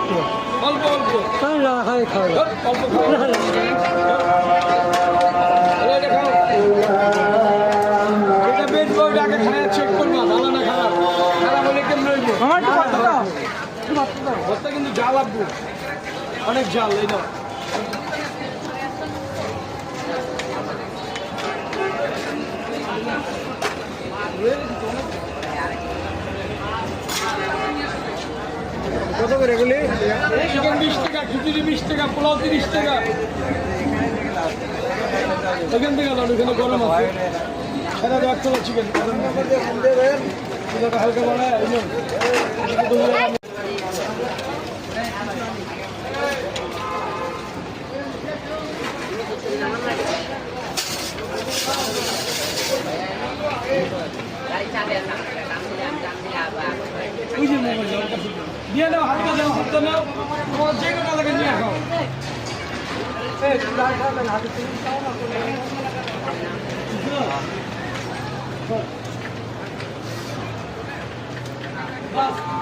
একটু অল্প অল্প না খাই খাওয়া অল্প খাও এটা খাও এটা বেচবো ওইটা আগে খায়া চেক করবা ভালো না খারাপ খারাপ হলে কেমন হইব আমার একটু ভাত দাও ভর্তা কিন্তু জাল আব্বু অনেক জাল এই নাও কত করে এগুলি চিকেন 20 টাকা খিচুড়ি 20 টাকা পোলাও 30 টাকা এখান থেকে লাড়ু এখানে গরম আছে সারা রাত চলো চিকেন হালকা বানায় ওই যে মোবাইল দিয়ে দাও হালকা দাও হাতে নাও তোমার যে কোনো লাগে নিয়ে খাও বাস